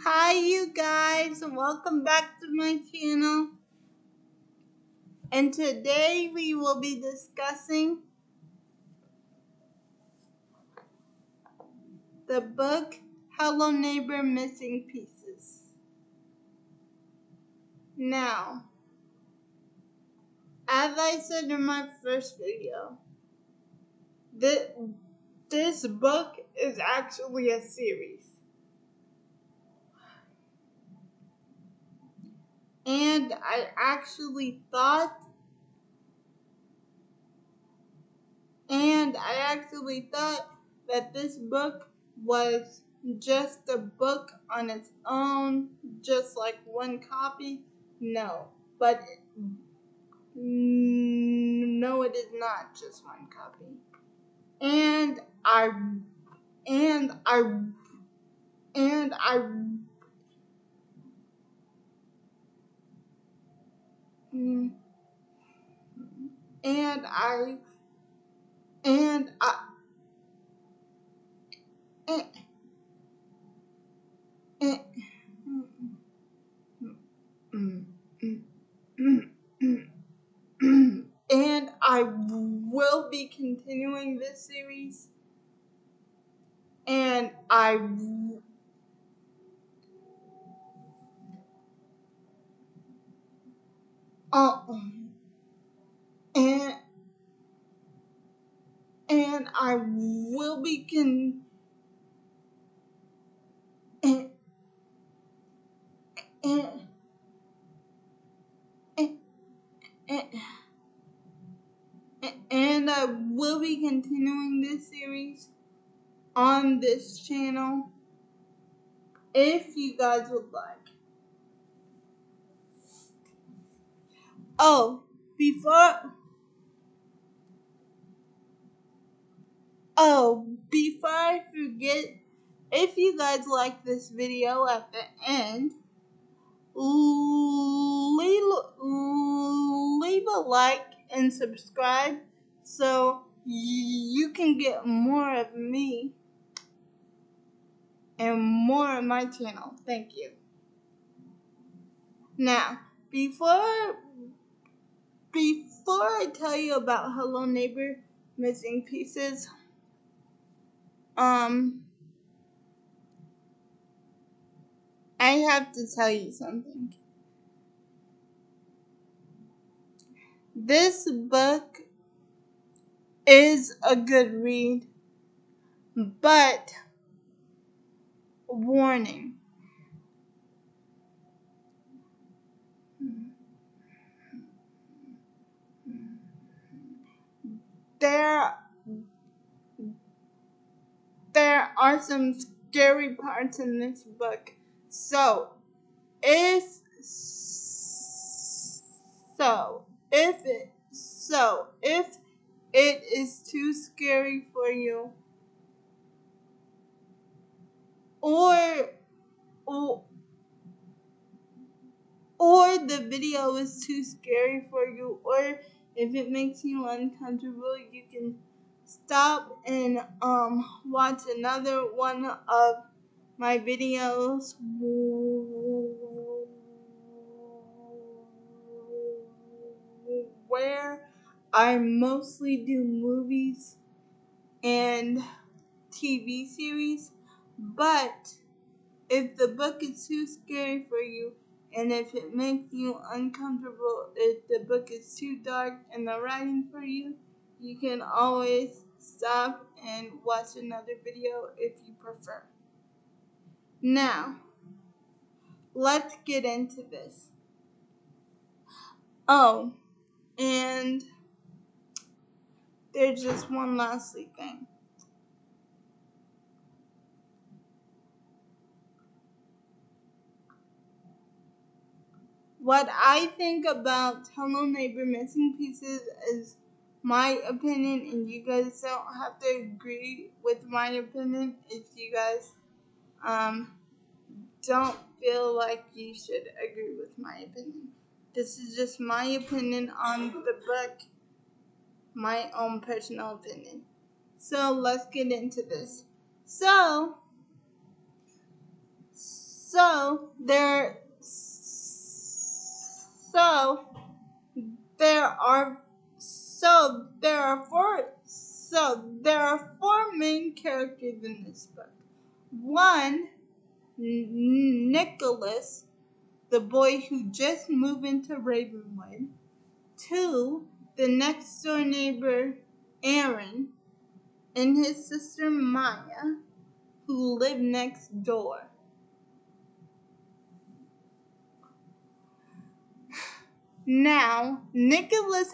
Hi you guys, welcome back to my channel. And today we will be discussing the book Hello Neighbor Missing Pieces. Now, as I said in my first video, this book is actually a series. And I actually thought that this book was just a book on its own, just like one copy. No, but no, it is not just one copy. And I and I and I and I and I and, and, and I will be continuing this series, and uh, and I will be and, and, and, and I will be continuing this series on this channel if you guys would like. Oh, before I forget, if you guys like this video at the end, leave a like and subscribe so you can get more of me and more of my channel. Thank you. Now, before I tell you about Hello Neighbor Missing Pieces, I have to tell you something. This book is a good read, but warning. There are some scary parts in this book. So, if it is too scary for you, or or, or the video is too scary for you, or if it makes you uncomfortable, you can stop and watch another one of my videos where I mostly do movies and TV series. But if the book is too scary for you, and if it makes you uncomfortable, if the book is too dark and the writing for you, you can always stop and watch another video if you prefer. Now, let's get into this. Oh, and there's just one lastly thing. What I think about Hello Neighbor Missing Pieces is my opinion, and you guys don't have to agree with my opinion if you guys don't feel like you should agree with my opinion. This is just my opinion on the book, my own personal opinion. So let's get into this. So So there so there are there are four main characters in this book. One, Nicholas, the boy who just moved into Ravenwood. Two, the next door neighbor, Aaron, and his sister Maya, who lived next door. Now, Nicholas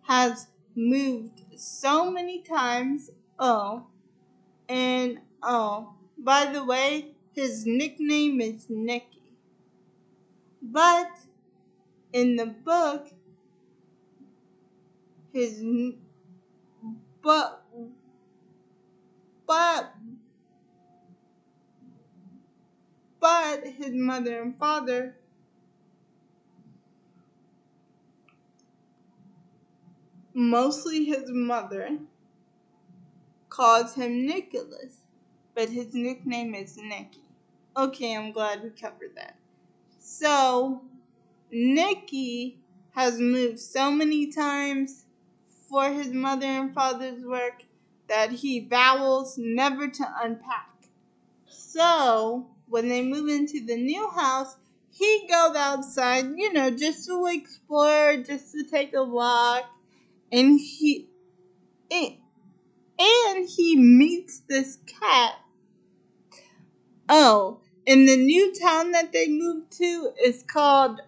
has moved so many times. By the way, his nickname is Nicky. But in the book, his but but but his mother and father, mostly his mother, calls him Nicholas, but his nickname is Nicky. Okay, I'm glad we covered that. So, Nicky has moved so many times for his mother and father's work that he vows never to unpack. So, when they move into the new house, he goes outside, just to explore, just to take a walk, and he meets this cat. Oh, and the new town that they moved to is called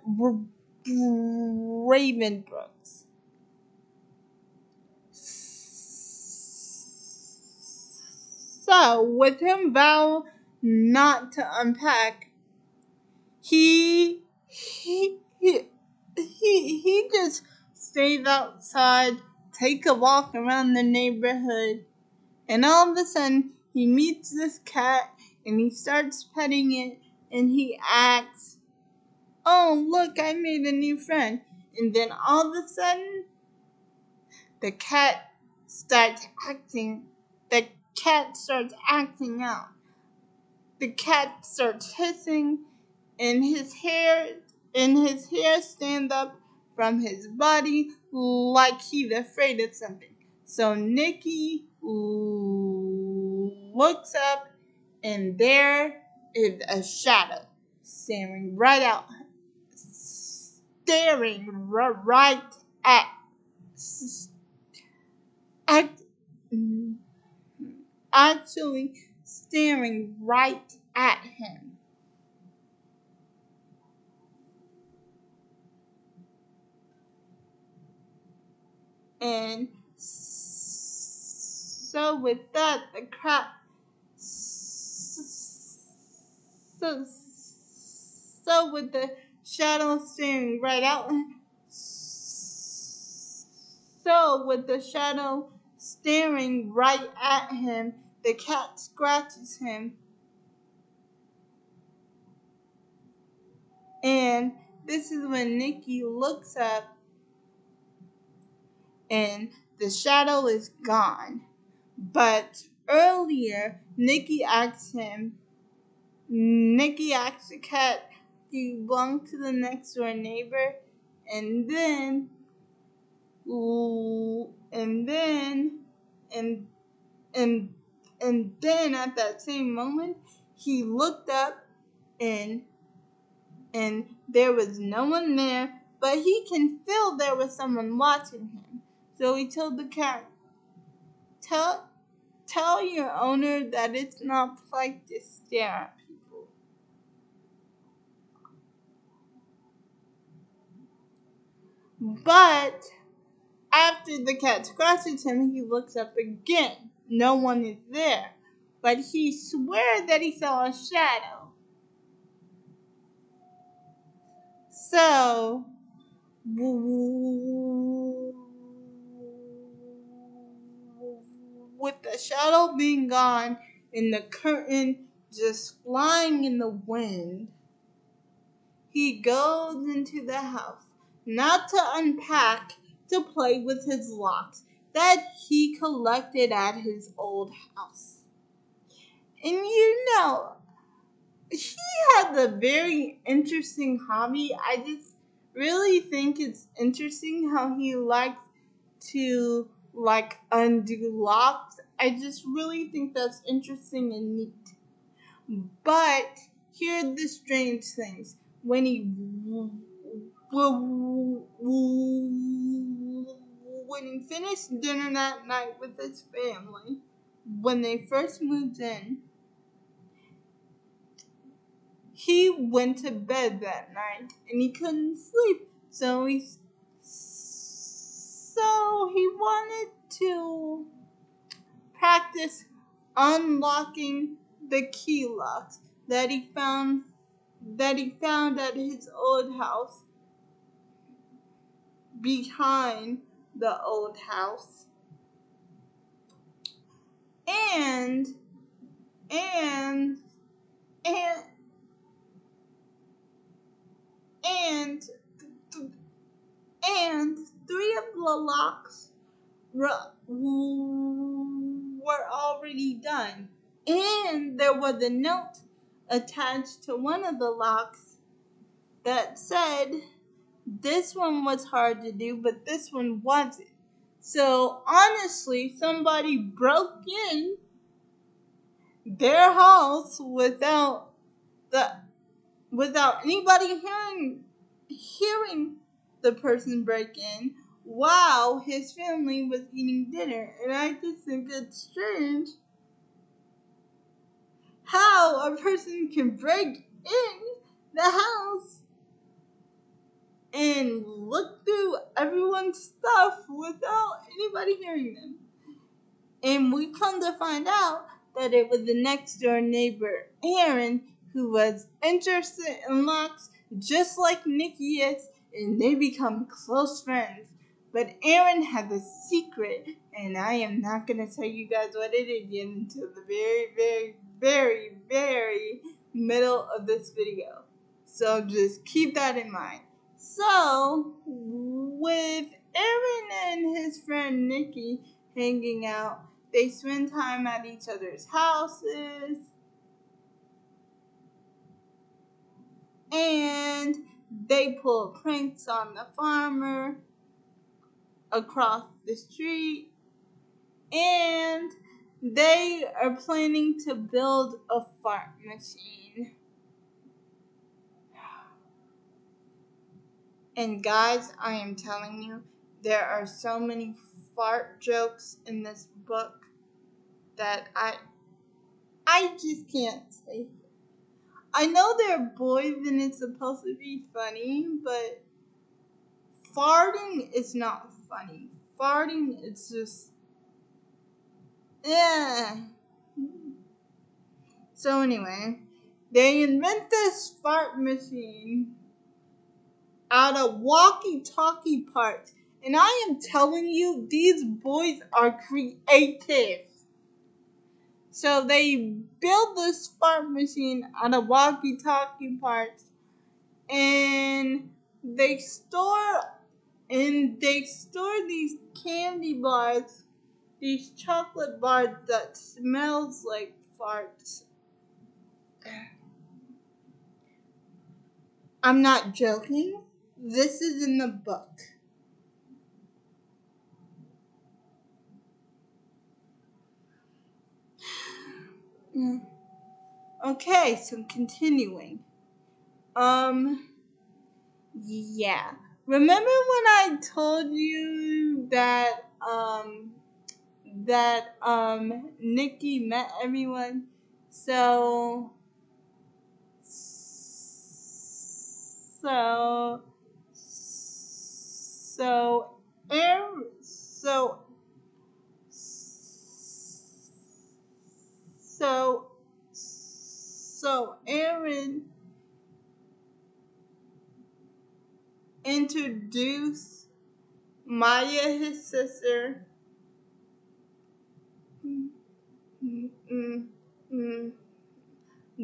Ravenbrooks. So, with him vow not to unpack, he just stays outside, take a walk around the neighborhood, and all of a sudden he meets this cat and he starts petting it and he asks, "Oh, look, I made a new friend." And then all of a sudden the cat starts acting out. The cat starts hissing and his hair stands up from his body like he's afraid of something. So Nicky looks up and there is a shadow staring right at actually staring right at him. And so with that, the cat so with the shadow staring right out so with the shadow staring right at him, the cat scratches him, and this is when Nicky looks up and the shadow is gone. But earlier, Nicky asked the cat, "Do you belong to the next door neighbor?" And then at that same moment, he looked up and there was no one there, but he can feel there was someone watching him. So he told the cat, Tell your owner that it's not polite to stare at people." But after the cat scratches him, he looks up again. No one is there, but he swears that he saw a shadow. So, with the shadow being gone and the curtain just flying in the wind, he goes into the house, not to unpack, to play with his locks that he collected at his old house. And he has a very interesting hobby. I just really think it's interesting how he likes to undo locks. I just really think that's interesting and neat. But here are the strange things. When he finished dinner that night with his family, when they first moved in, he went to bed that night and he couldn't sleep. So he wanted to practice unlocking the key locks that he found at his old house behind the old house. And and and and and three of the locks were already done. And there was a note attached to one of the locks that said this one was hard to do, but this one wasn't. So honestly, somebody broke in their house without anybody hearing the person break in while his family was eating dinner. And I just think it's strange how a person can break in the house and look through everyone's stuff without anybody hearing them. And we come to find out that it was the next door neighbor, Aaron, who was interested in locks just like Nikki is, and they become close friends. But Aaron has a secret, and I am not going to tell you guys what it is yet until the very, very, very, very middle of this video. So just keep that in mind. So, with Aaron and his friend Nikki hanging out, they spend time at each other's houses, and they pull pranks on the farmer across the street, and they are planning to build a fart machine. And guys, I am telling you, there are so many fart jokes in this book that I just can't say. I know they're boys and it's supposed to be funny, but farting is not funny. Farting is just, yeah. So anyway, they invent this fart machine out of walkie-talkie parts. And I am telling you, these boys are creative. So they build this fart machine out of walkie-talkie parts, and they store these candy bars, these chocolate bars that smells like farts. I'm not joking. This is in the book. Okay, so continuing. Yeah. Remember when I told you that Nikki met everyone? So so so Aaron so Aaron introduced Maya, his sister,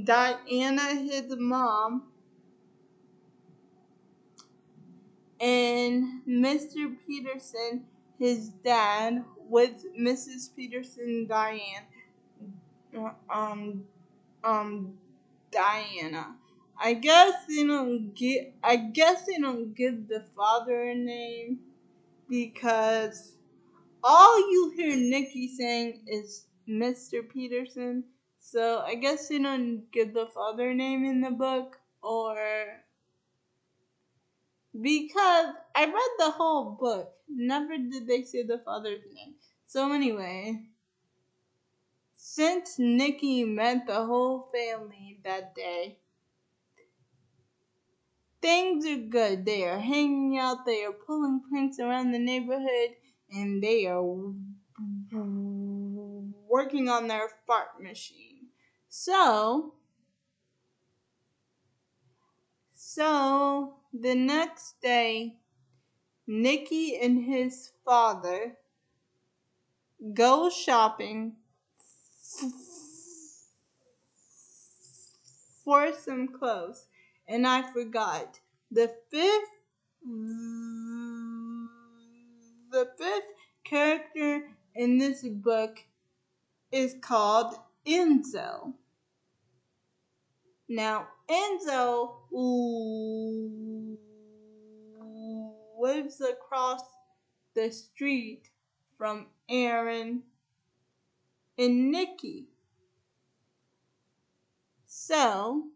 Diana, his mom, and Mr. Peterson, his dad, with Mrs. Peterson, Diane. um Diana. I guess they don't give the father a name because all you hear Nikki saying is Mr. Peterson. So I guess they don't give the father name in the book, or because I read the whole book, never did they say the father's name. So anyway, since Nikki met the whole family that day, things are good. They are hanging out, they are pulling pranks around the neighborhood, and they are working on their fart machine. So the next day, Nikki and his father go shopping for some clothes. And I forgot. The fifth character in this book is called Enzo. Now, Enzo lives across the street from Aaron and Nikki. So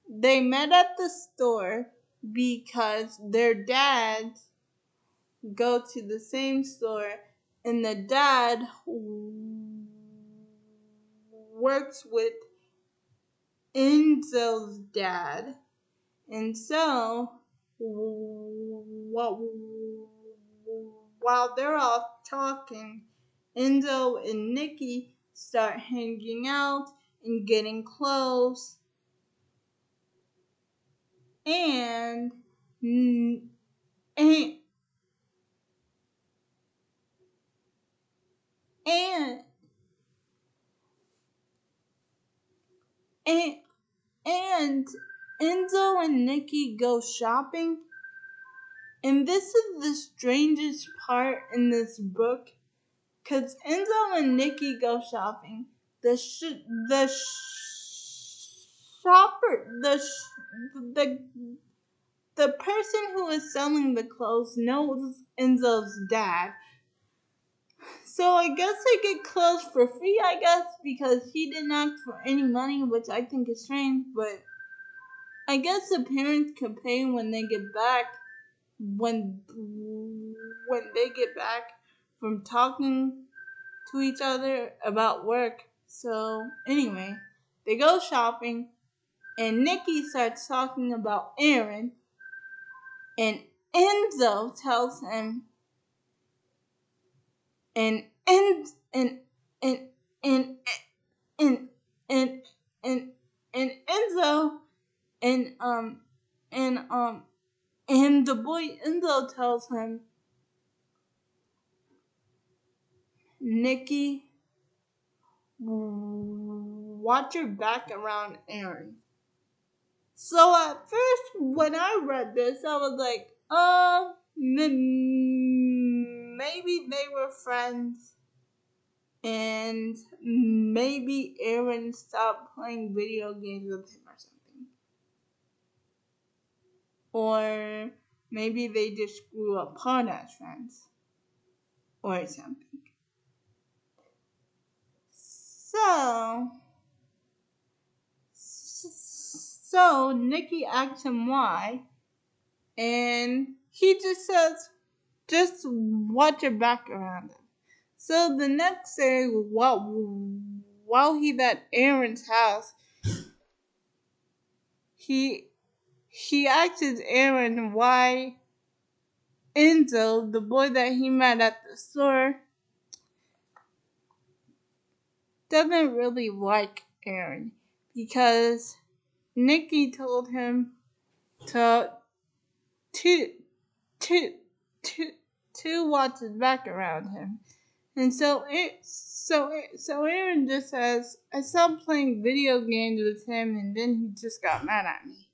they met at the store because their dads go to the same store, and the dad works with Enzo's dad. And so while they're all talking, Enzo and Nikki start hanging out and getting close, and and and and, and Enzo and Nikki go shopping. And this is the strangest part in this book, because Enzo and Nikki go shopping. The person who is selling the clothes knows Enzo's dad. So I guess they get clothes for free, I guess, because he didn't ask for any money, which I think is strange, but I guess the parents can pay when they get back, when they get back from talking to each other about work. So anyway, they go shopping, and Nikki starts talking about Aaron, and Enzo tells him, and and and and and and and and, and Enzo and and the boy Enzo tells him, Nikki, watch your back around Aaron. So at first, when I read this, I was like, maybe they were friends, and maybe Aaron stopped playing video games with him or something. Or maybe they just grew apart as friends or something. So Nikki asks him why, and he just says, just watch your back around him. So the next day, while he's at Aaron's house, he asks Aaron why Enzo, the boy that he met at the store, doesn't really like Aaron, because Nikki told him to watch his back around him. And so Aaron just says, I stopped playing video games with him, and then he just got mad at me.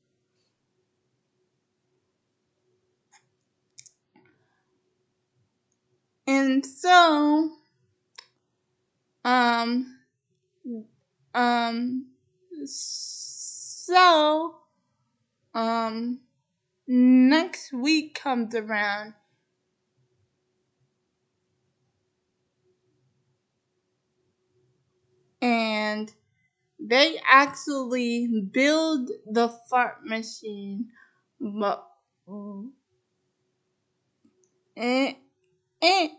And so, um, um, so, next week comes around, and they actually build the fart machine, but and, and,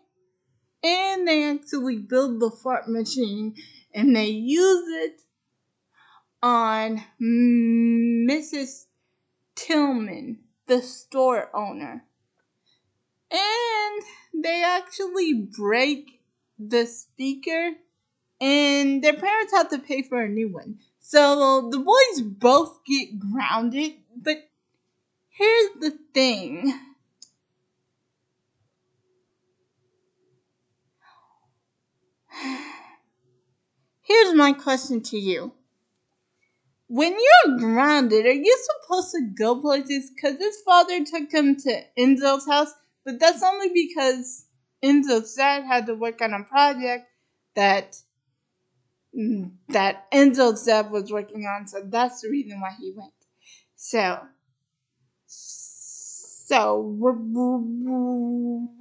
and they actually build the fart machine, and they use it on Mrs. Tillman, the store owner. And they actually break the speaker, and their parents have to pay for a new one. So the boys both get grounded, but here's the thing. Here's my question to you. When you're grounded, are you supposed to go places? Because his father took him to Enzo's house, but that's only because Enzo's dad had to work on a project that Enzo's dad was working on, so that's the reason why he went.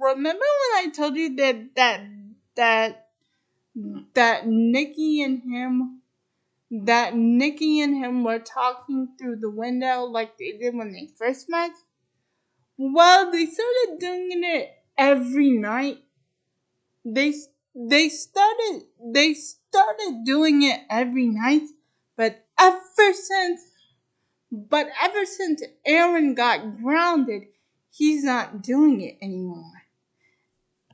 Remember when I told you that Nikki and him were talking through the window like they did when they first met? Well, they started doing it every night. They started doing it every night, but ever since Aaron got grounded, he's not doing it anymore.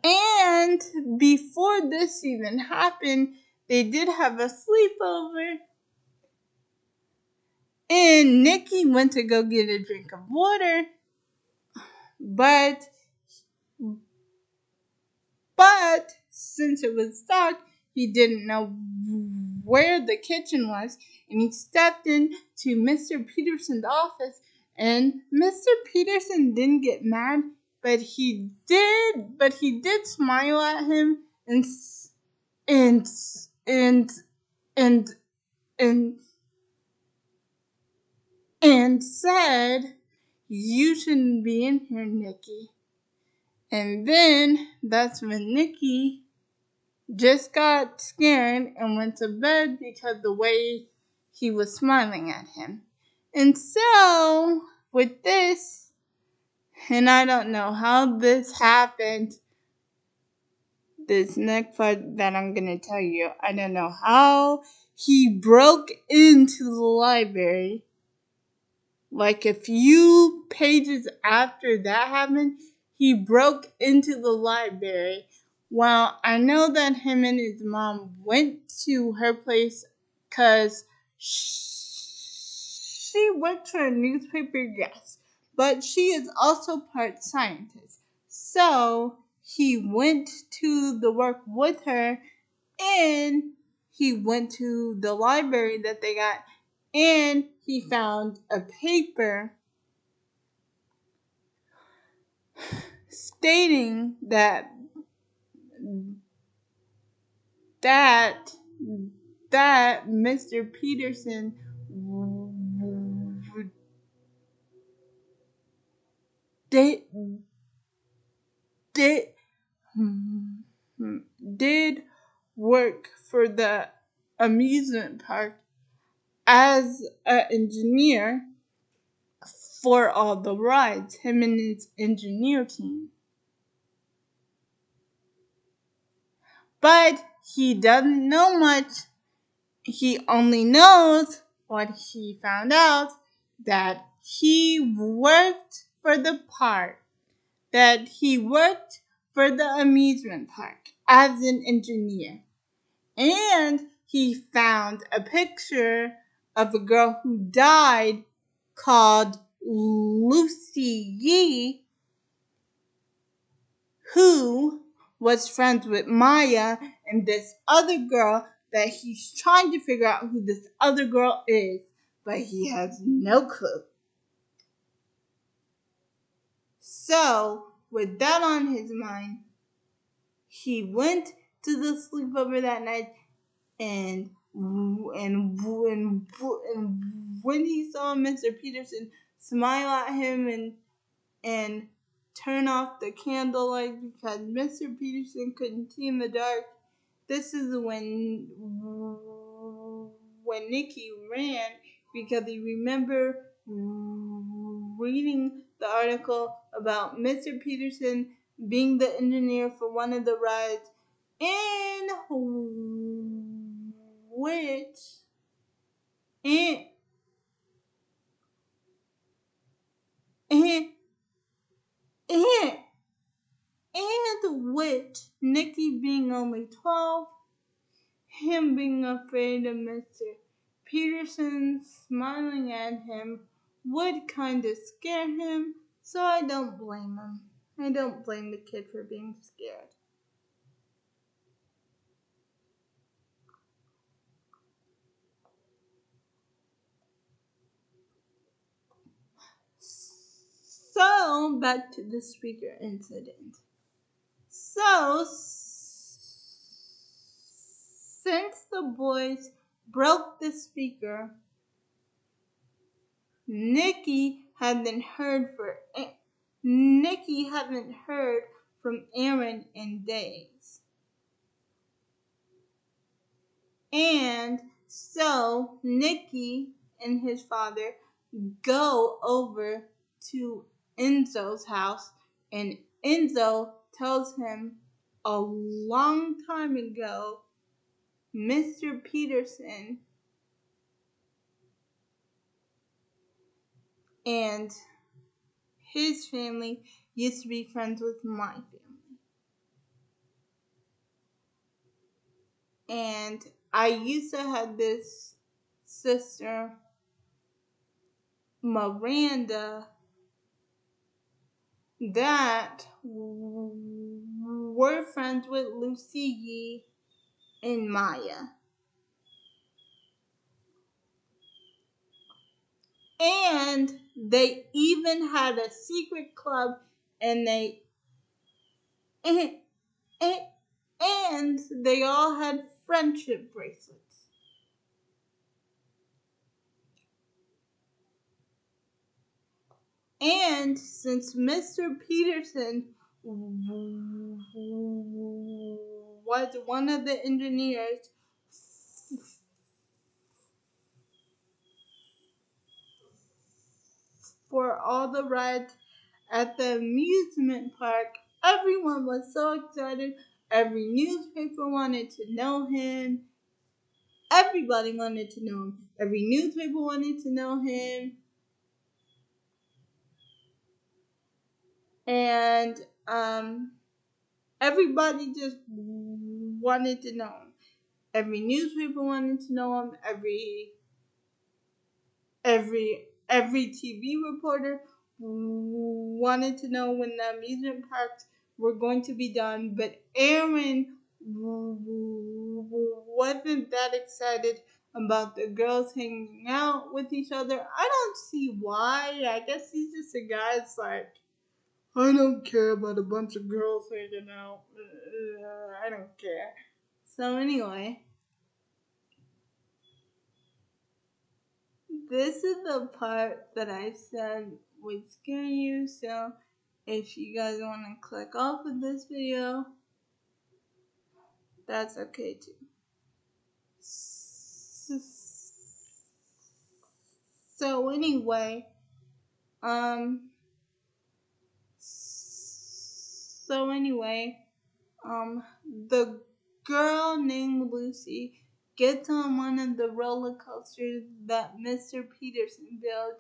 And before this even happened, they did have a sleepover, and Nikki went to go get a drink of water, but since it was dark, he didn't know where the kitchen was, and he stepped into Mr. Peterson's office, and Mr. Peterson didn't get mad, but he did smile at him and and and and and and said, "You shouldn't be in here, Nikki." And then that's when Nikki just got scared and went to bed because the way he was smiling at him. And so, with this, and I don't know how this happened, this next part that I'm going to tell you, I don't know how he broke into the library. Like a few pages after that happened, he broke into the library. Well, I know that him and his mom went to her place because she worked for a newspaper, yes, but she is also part scientist. So he went to the work with her, and he went to the library that they got, and he found a paper stating that that Mr. Peterson did did did work for the amusement park as an engineer for all the rides, him and his engineer team. But he doesn't know much. He only knows what he found out, that he worked for the park, that he worked for the amusement park as an engineer. And he found a picture of a girl who died called Lucy Yee, who was friends with Maya and this other girl that he's trying to figure out who this other girl is, but he has no clue. So, with that on his mind, he went to the sleepover that night, and when he saw Mr. Peterson smile at him and turn off the candlelight because Mr. Peterson couldn't see in the dark, this is when Nicky ran because he remembered reading the article about Mr. Peterson being the engineer for one of the rides, in which and and and which Nicky being only 12, him being afraid of Mr. Peterson smiling at him would kind of scare him, so I don't blame him. I don't blame the kid for being scared. So, back to the speaker incident. So, since the boys broke the speaker, Nicky hadn't heard from Aaron in days. And so Nicky and his father go over to Enzo's house, and Enzo tells him a long time ago Mr. Peterson and his family used to be friends with my family. And I used to have this sister, Miranda, that were friends with Lucy Yee and Maya. And they even had a secret club, and they all had friendship bracelets. And since Mr. Peterson was one of the engineers for all the rides at the amusement park, everyone was so excited. Every newspaper wanted to know him. Everybody wanted to know him. Every newspaper wanted to know him. And everybody just wanted to know him. Every newspaper wanted to know him. Every TV reporter wanted to know when the amusement parks were going to be done, but Aaron wasn't that excited about the girls hanging out with each other. I don't see why. I guess he's just a guy that's like, I don't care about a bunch of girls hanging out. I don't care. So anyway, this is the part that I said would scare you, so if you guys want to click off of this video, that's okay too. So anyway, the girl named Lucy gets on one of the roller coasters that Mr. Peterson built,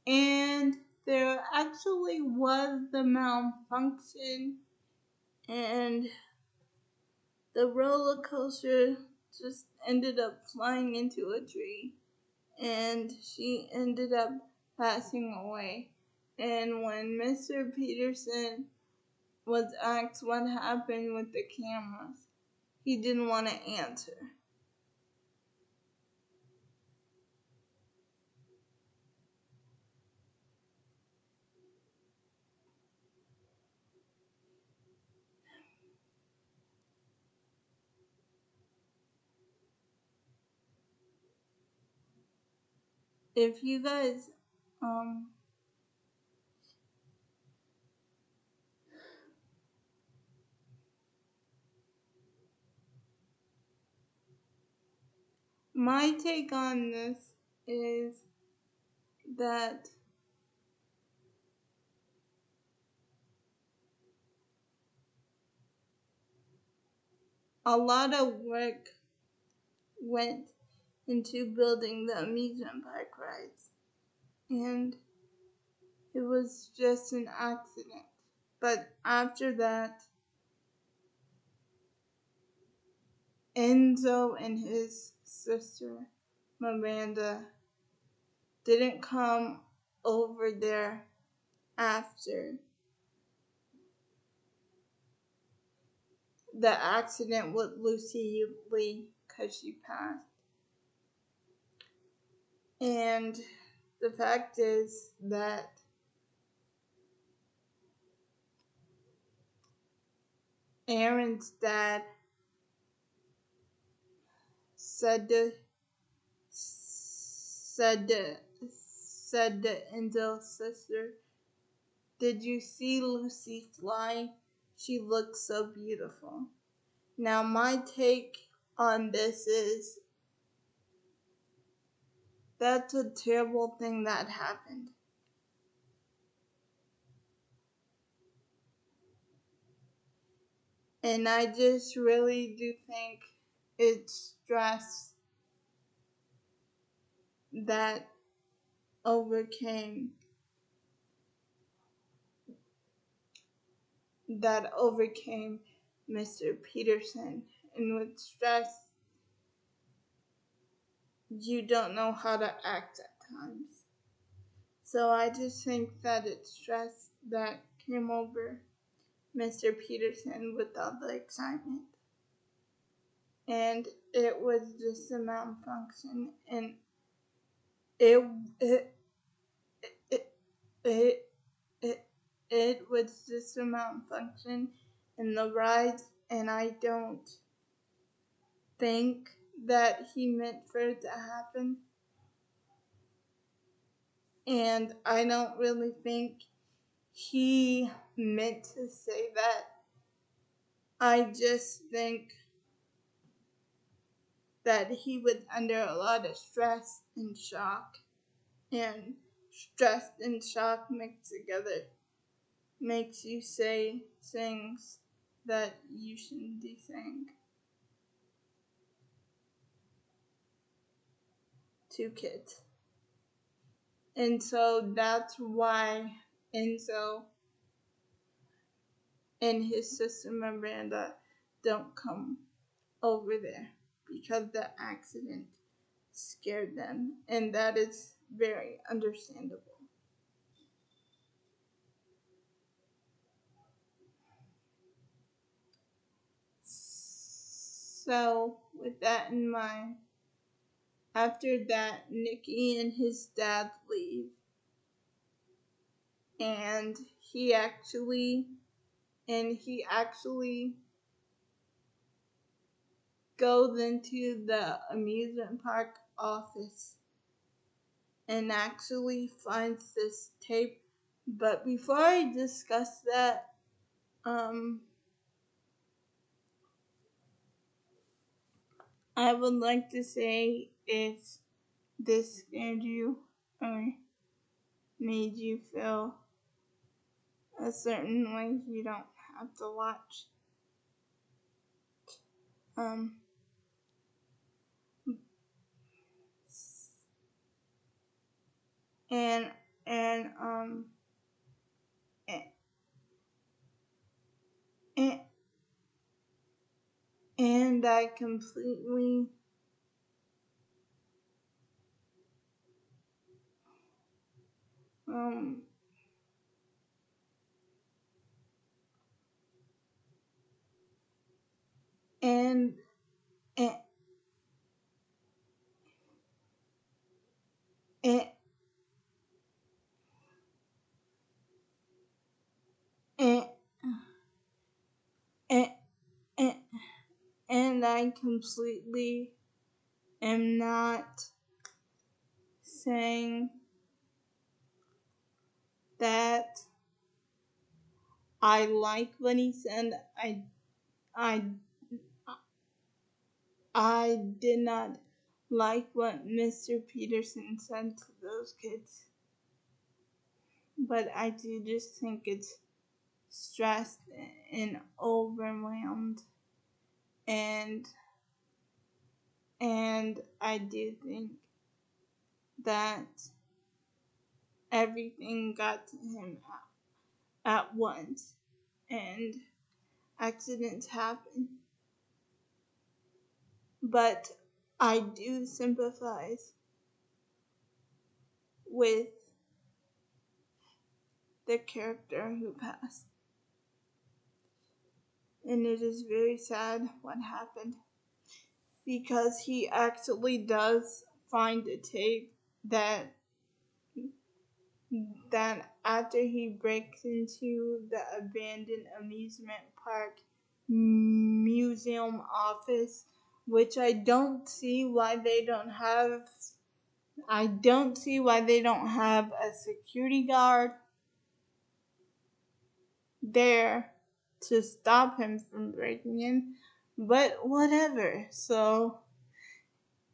and there actually was the malfunction, and the roller coaster just ended up flying into a tree, and she ended up passing away. And when Mr. Peterson was asked what happened with the cameras, he didn't want to answer. if you guys my take on this is that a lot of work went into building the amusement park rides, and it was just an accident. But after that, Enzo and his sister Miranda didn't come over there after the accident with Lucy Lee because she passed. And the fact is that Aaron's dad said to Enzo's sister, "Did you see Lucy fly? She looks so beautiful." Now my take on this is that's a terrible thing that happened. And I just really do think it's stress that overcame Mr. Peterson. And with stress, you don't know how to act at times. So I just think that it's stress that came over Mr. Peterson with all the excitement. And it was just a malfunction, and it was just a malfunction in the rides, and I don't think that he meant for it to happen. And I don't really think he meant to say that. I just think that he was under a lot of stress and shock, and stress and shock mixed together makes you say things that you shouldn't be saying to kids. And so that's why Enzo and his sister Miranda don't come over there, because the accident scared them, and that is very understandable. So with that in mind, after that, Nicky and his dad leave, and he actually goes into the amusement park office and actually finds this tape. But before I discuss that, I would like to say if this scared you or made you feel a certain way, you don't have to watch. And and and, and I completely and and and and, and, and, and I completely am not saying that I like what he said. I I did not like what Mr. Peterson said to those kids, but I do just think it's stressed and overwhelmed, and I do think that everything got to him at once, and accidents happen. But I do sympathize with the character who passed. And it is very sad what happened, because he actually does find a tape that after he breaks into the abandoned amusement park museum office, which I don't see why they don't have a security guard there to stop him from breaking in, but whatever. So,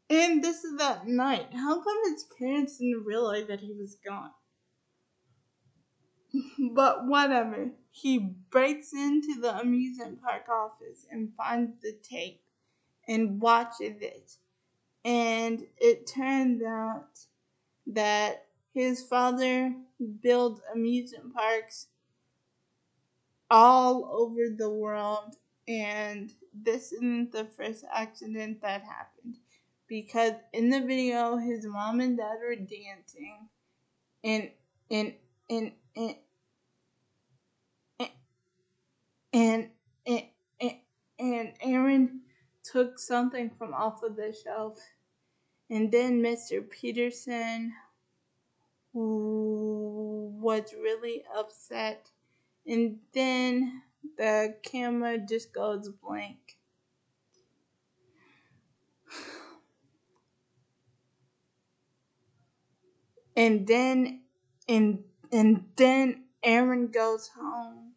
and this is that night. How come his parents didn't realize that he was gone? But whatever. He breaks into the amusement park office and finds the tape and watches it. And it turns out that his father built amusement parks all over the world, and this isn't the first accident that happened, because in the video his mom and dad were dancing, and and and and and and, and Aaron took something from off of the shelf, and then Mr. Peterson was really upset, and then the camera just goes blank. And then Aaron goes home.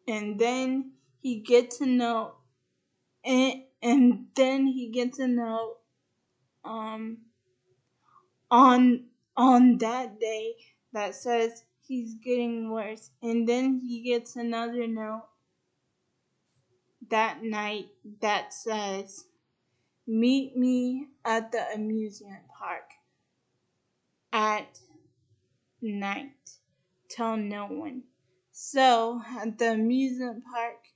And then he gets to know and then he gets to know on that day that says he's getting worse. And then he gets another note that night that says, "Meet me at the amusement park at night. Tell no one." So at the amusement park,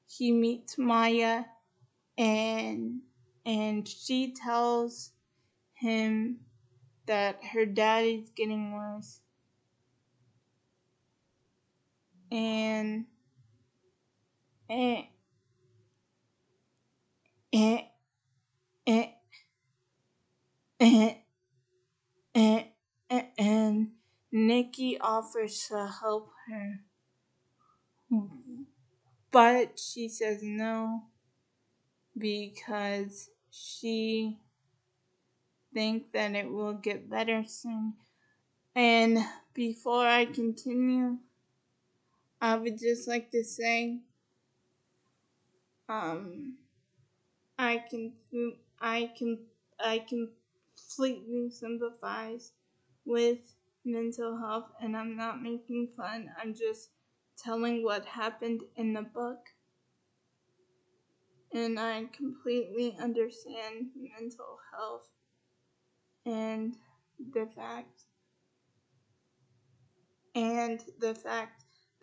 he meets Maya, and she tells him that her daddy's getting worse, and and and and and, and, and Nikki offers to help her, but she says no because she thinks that it will get better soon. And before I continue, I would just like to say, I can completely sympathize with mental health, and I'm not making fun. I'm just telling what happened in the book, and I completely understand mental health and the fact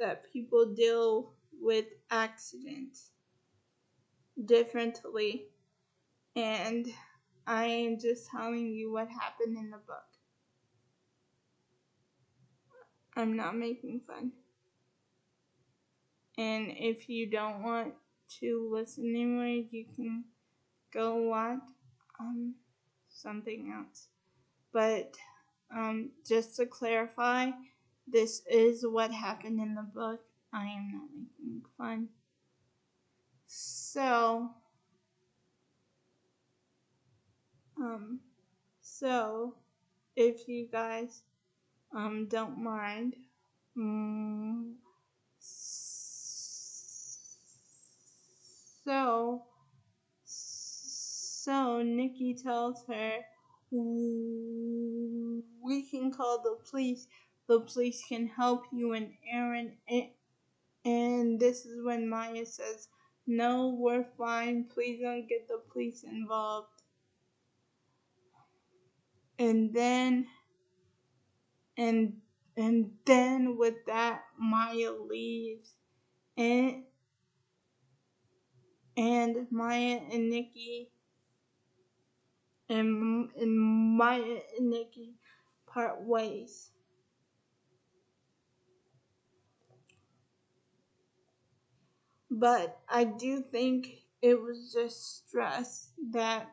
that people deal with accidents differently, and I am just telling you what happened in the book. I'm not making fun. And if you don't want to listen anymore, you can go watch something else. But just to clarify, this is what happened in the book. I am not making fun. So So if you guys don't mind, so Nikki tells her, we can call the police. The police can help you and Aaron. And this is when Maya says, no, we're fine. Please don't get the police involved. And then with that, Maya leaves. And Maya and Nikki and Maya and Nikki part ways. But I do think it was just stress that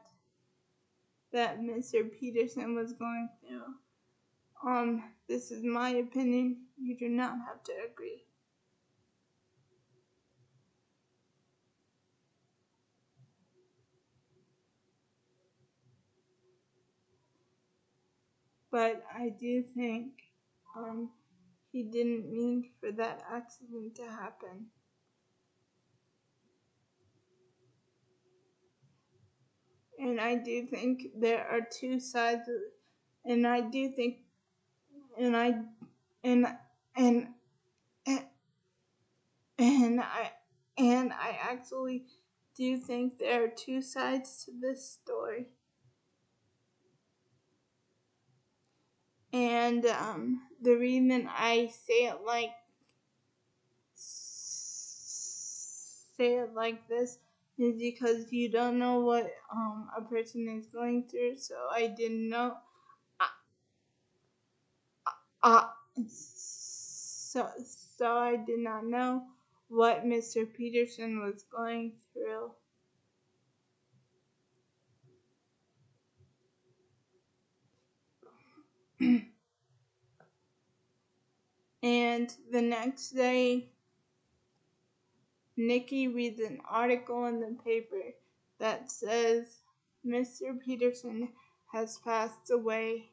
Mr. Peterson was going through. This is my opinion. You do not have to agree. But I do think he didn't mean for that accident to happen. And I do think there are two sides of it. And I do think and I and and and I actually do think there are two sides to this story. And the reason I say it like this is because you don't know what a person is going through. So I didn't know. So I did not know what Mr. Peterson was going through. And the next day, Nikki reads an article in the paper that says Mr. Peterson has passed away.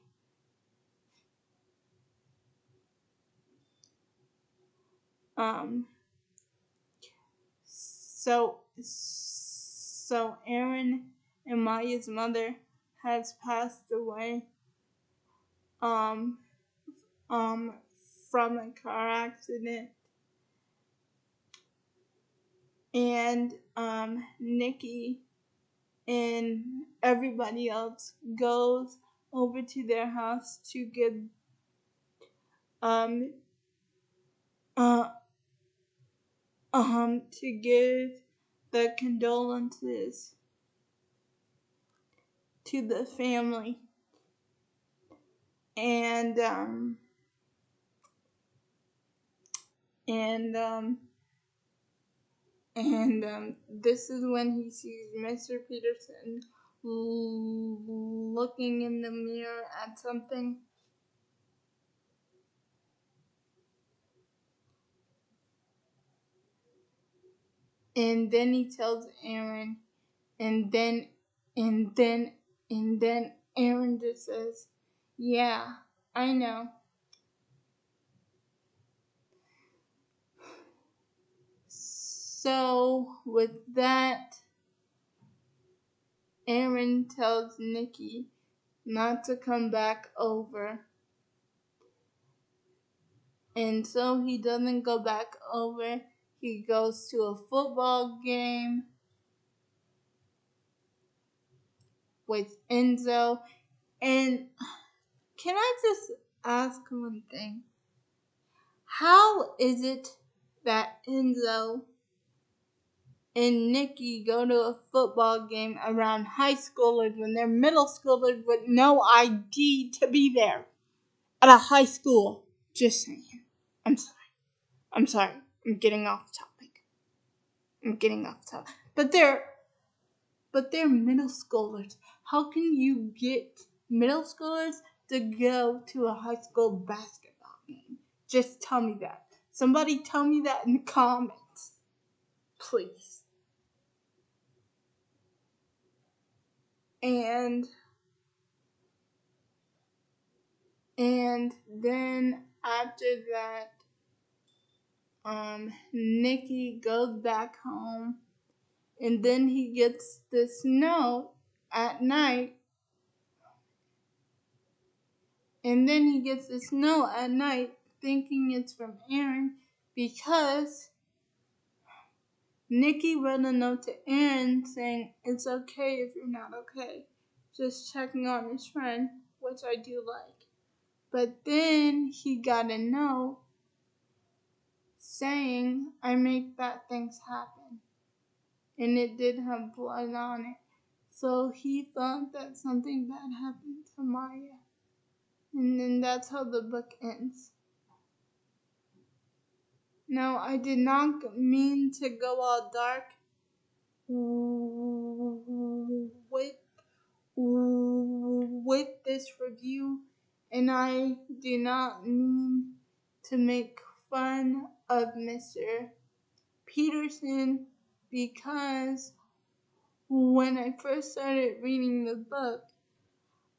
So Aaron and Maya's mother has passed away from a car accident. And Nikki and everybody else goes over to their house to give the condolences to the family. And this is when he sees Mr. Peterson looking in the mirror at something. And then he tells Aaron, and then Aaron just says, yeah, I know. So with that, Aaron tells Nikki not to come back over. And so he doesn't go back over. He goes to a football game with Enzo. And can I just ask one thing? How is it that Enzo and Nikki go to a football game around high schoolers when they're middle schoolers with no ID to be there at a high school? Just saying. I'm sorry. I'm getting off topic. But they're middle schoolers. How can you get middle schoolers to go to a high school basketball game? Just tell me that. Somebody tell me that in the comments, please. And And then after that, Nicky goes back home, and then he gets this note at night. And then he gets this note at night thinking it's from Aaron because Nicky wrote a note to Aaron saying it's okay if you're not okay. Just checking on his friend, which I do like. But then he got a note saying I make bad things happen. And it did have blood on it. So he thought that something bad happened to Maya. And then that's how the book ends. No, I did not mean to go all dark with this review, and I do not mean to make fun of Mr. Peterson, because when I first started reading the book,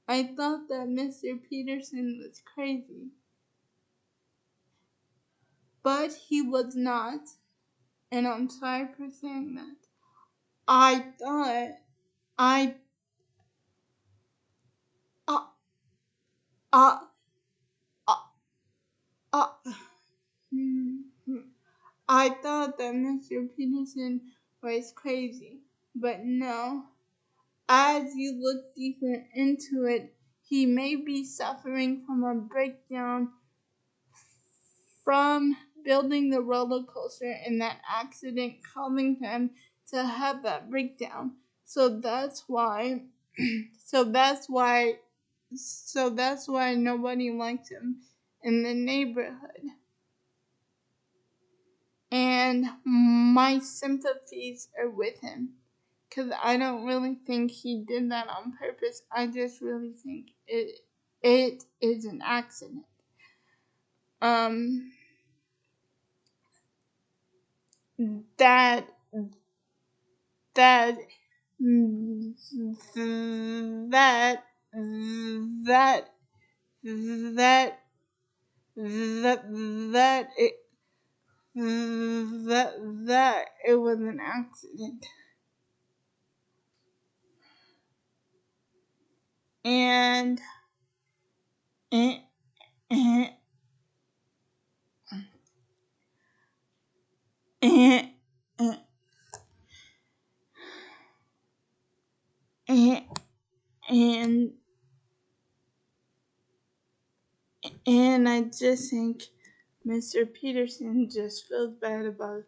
I thought that Mr. Peterson was crazy. But he was not, and I'm sorry for saying that. I thought I uh, uh, uh, uh, I thought that Mr. Peterson was crazy, but no. As you look deeper into it, he may be suffering from a breakdown from building the roller coaster and that accident causing him to have that breakdown. So that's why so that's why nobody likes him in the neighborhood. And my sympathies are with him, because I don't really think he did that on purpose. I just really think it is an accident. That that that that that that it was an accident. And and and and and, and And I just think Mr. Peterson just feels bad about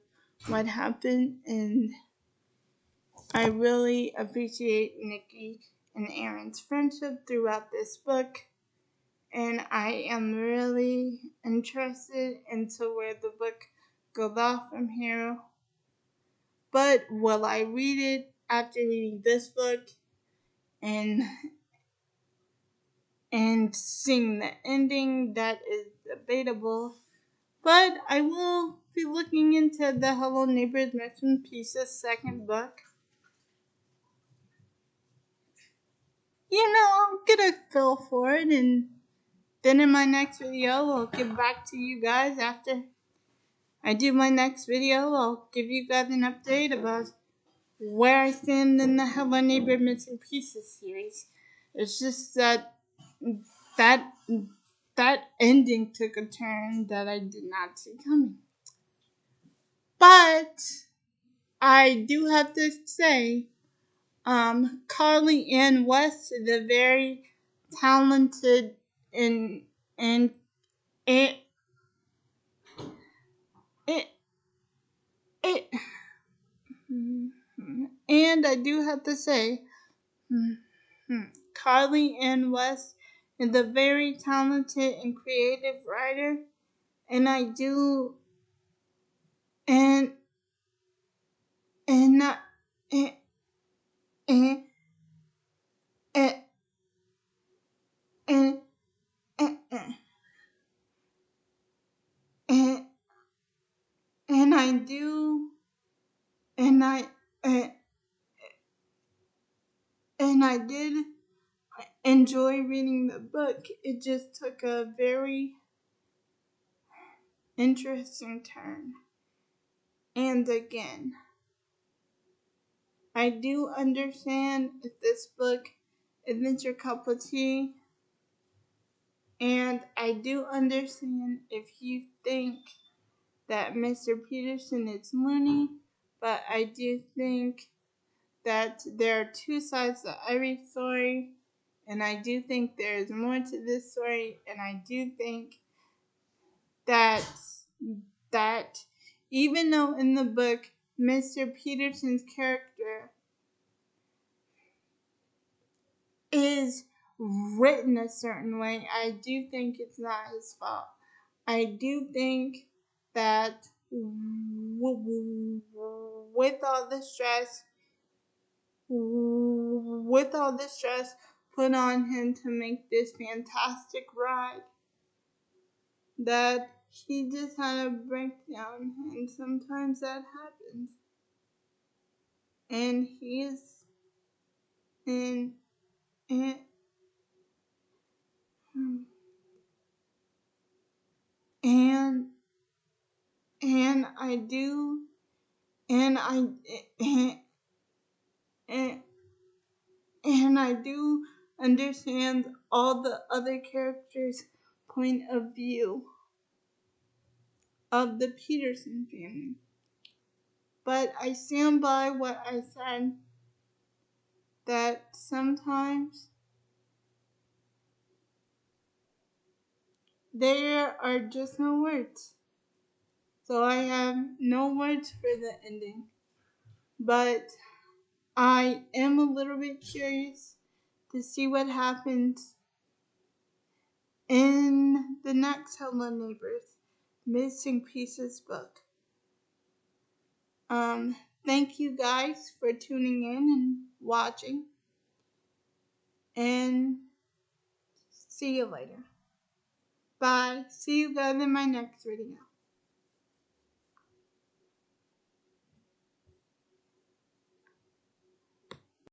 what happened, and I really appreciate Nicky and Aaron's friendship throughout this book, and I am really interested into where the book goes off from here. But will I read it after reading this book and seeing the ending? That is debatable. But I will be looking into the Hello Neighbors Missing Pieces second book. I'll get a feel for it, and then in my next video, I'll get back to you guys after I do my next video. I'll give you guys an update about where I stand in the Hello Neighbor Missing Pieces series. It's just that ending took a turn that I did not see coming. But I do have to say, Carly Ann West is a very talented and it and I do have to say, Carly Ann West is a very talented and creative writer, and I do and and not and and and and and, and, and I do and I and I did enjoy reading the book. It just took a very interesting turn. And again, I do understand if this book isn't your cup of tea, and I do understand if you think that Mr. Peterson is loony, but I do think that there are two sides to every story, and I do think there is more to this story, and I do think that even though in the book Mr. Peterson's character is written a certain way, I do think it's not his fault. I do think that with all the stress put on him to make this fantastic ride, that he just had a breakdown, and sometimes that happens. And he's in and and and I do and I and, and I do understand all the other characters' point of view of the Peterson family. But I stand by what I said, that sometimes there are just no words. So I have no words for the ending. But I am a little bit curious to see what happens in the next Hello Neighbors Missing Pieces book. Thank you guys for tuning in and watching. And see you later. Bye. See you guys in my next video.